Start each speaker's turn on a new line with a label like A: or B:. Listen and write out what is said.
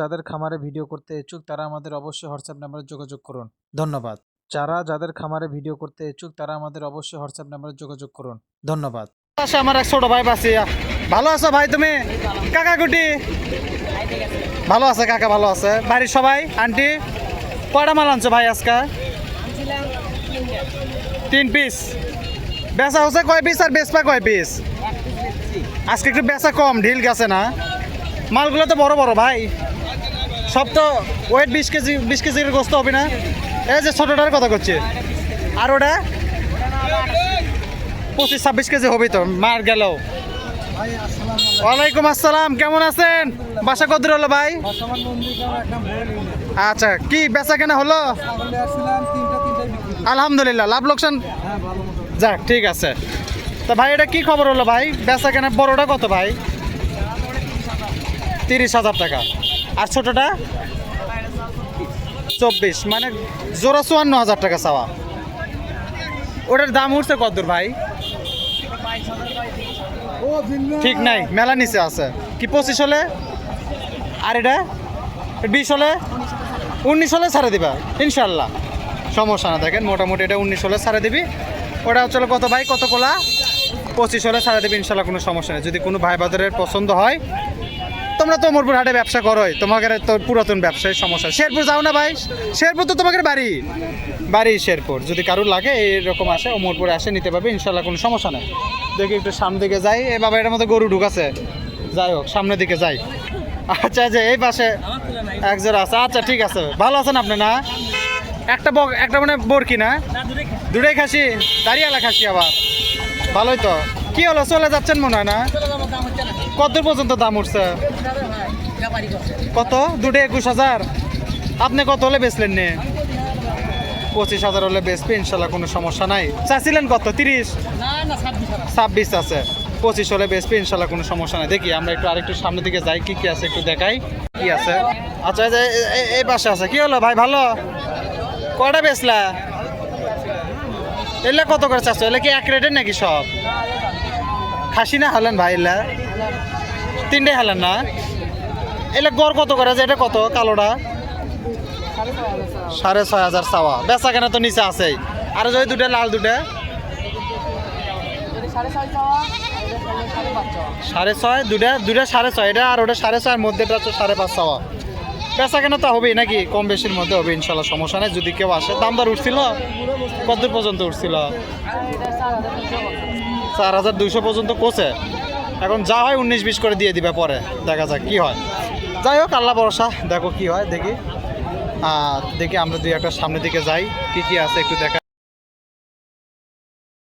A: যাদের খামারে ভিডিও করতে ইচ্ছুক তারা আমাদের অবশ্যই হোয়াটসঅ্যাপ নাম্বারে যোগাযোগ করুন। ধন্যবাদ। যাদের খামারে ভিডিও করতে ইচ্ছুক তারা আমাদের অবশ্যই হোয়াটসঅ্যাপ নাম্বারে যোগাযোগ করুন। ধন্যবাদ।
B: আমার এক ছোট ভাই বাসিয়া, ভালো আছো ভাই? তুমি কাকা কুটি ভালো আছে? কাকা ভালো আছে? বাড়ির সবাই? আন্টি কয়টা মাল আনছো ভাই আজকে? 3 পিস। বেচা হচ্ছে কয় পিস আর বেচবা কয় পিস? আজকে একটু বেচা কম, ঢিল গেছে না? মালগুলো তো বড় বড় ভাই, সব তো ওয়েট 20 কেজির গোস্ত হবে না? এই যে ছোটটার কথা করছে, আর ওটা 25-26 কেজি হবে তো মার গেল। ওয়ালাইকুম আসসালাম, কেমন আছেন? বাসা কত হলো ভাই? আচ্ছা, কি বেচা কেনা হলো? আলহামদুলিল্লাহ, লাভ লোকসান যাক, ঠিক আছে। তা ভাই এটা কি খবর হলো ভাই? বেচা কেনা বড়টা কত ভাই? 30,000 টাকা। আর ছোটটা 24, মানে জোড়া 54,000 টাকা চাওয়া। ওটার দাম উঠছে কত দূর ভাই? ঠিক নাই, মেলা নিচে আছে। কি 25 হলে? আর এটা 20 হলে? 19 হলে ছাড়ে দিবা ইনশাল্লাহ, সমস্যা না। দেখেন মোটামুটি এটা 19 হলে ছাড়ে দিবি। ওটা হচ্ছে কত ভাই, কত কোলা? 25 হলে ছাড়ে দিবি ইনশাল্লাহ, কোনো সমস্যা নেই। যদি কোনো ভাই বাজারের পছন্দ হয়, তোমরা তো মোরপুর হাটে ব্যবসা করোই, তোমাদের তো পুরাতন ব্যবসায়ী সমস্যা। শেরপুর যাও না ভাই? শেরপুর তো তোমাদের বাড়ি শেরপুর। যদি কারোর লাগে এইরকম আসে, ওমরপুরে আসে নিতে পারবে ইনশাল্লাহ, কোনো সমস্যা নেই। দেখি একটু সামনের দিকে যাই। এ বাবা, এটার মধ্যে গরু ঢুকাছে, যাই হোক সামনের দিকে যাই। আচ্ছা, যে এই পাশে একজোড়া আছে। আচ্ছা ঠিক আছে, ভালো আছেন আপনি? না একটা মানে বরকি না, দুটাই খাসি, দাঁড়িয়ালা খাসি আবার, ভালোই তো। কি হলো, চলে যাচ্ছেন মনে হয় না? কত পর্যন্ত দাম উঠছে? কত? দুটো 21,000। আপনি কত হলে বেচলেন? নে 25,000 হলে বেচবে ইনশাল্লাহ, কোনো সমস্যা নাই। চাচ্ছিলেন কত? 30? 26 আছে। 25 হলে বেচবে ইনশাল্লাহ, কোনো সমস্যা নাই। দেখি আমরা একটু আরেকটু সামনের দিকে যাই, কি আছে একটু দেখাই কি আছে। আচ্ছা, এই পাশে আছে। কি হলো ভাই, ভালো? কয়টা বেচলা? এলে কত করে চাচ্ছ? এলে কি এক রেটের নাকি সব? খাসি না হালেন ভাই? এলা 3টে হালেন না? এলে গড় কত করে? এটা কত কালোটা? 6,500 চাওয়া। বেচা কেনা তো নিচে আছেই। আর যদি দুটা লাল, দুটা 6.5, দুটা 6.5, এটা আর ওটা 6.5, মধ্যেটা হচ্ছে 5.5 চাওয়া। বেচা কেনা তো হবেই নাকি, কম বেশির মধ্যে হবে ইনশাল্লাহ, সমস্যা নেই। যদি কেউ আসে, দাম দর উঠছিল কত পর্যন্ত উঠছিল? 4,200 পর্যন্ত কোচে। এখন যা হয় 19-20 করে দিয়ে দিবে, পরে দেখা যাক কি হয়। যাই হোক, আল্লাহ ভরসা, দেখো কি হয়। দেখি আমরা দুই একটা সামনের দিকে যাই, কি আছে একটু দেখা।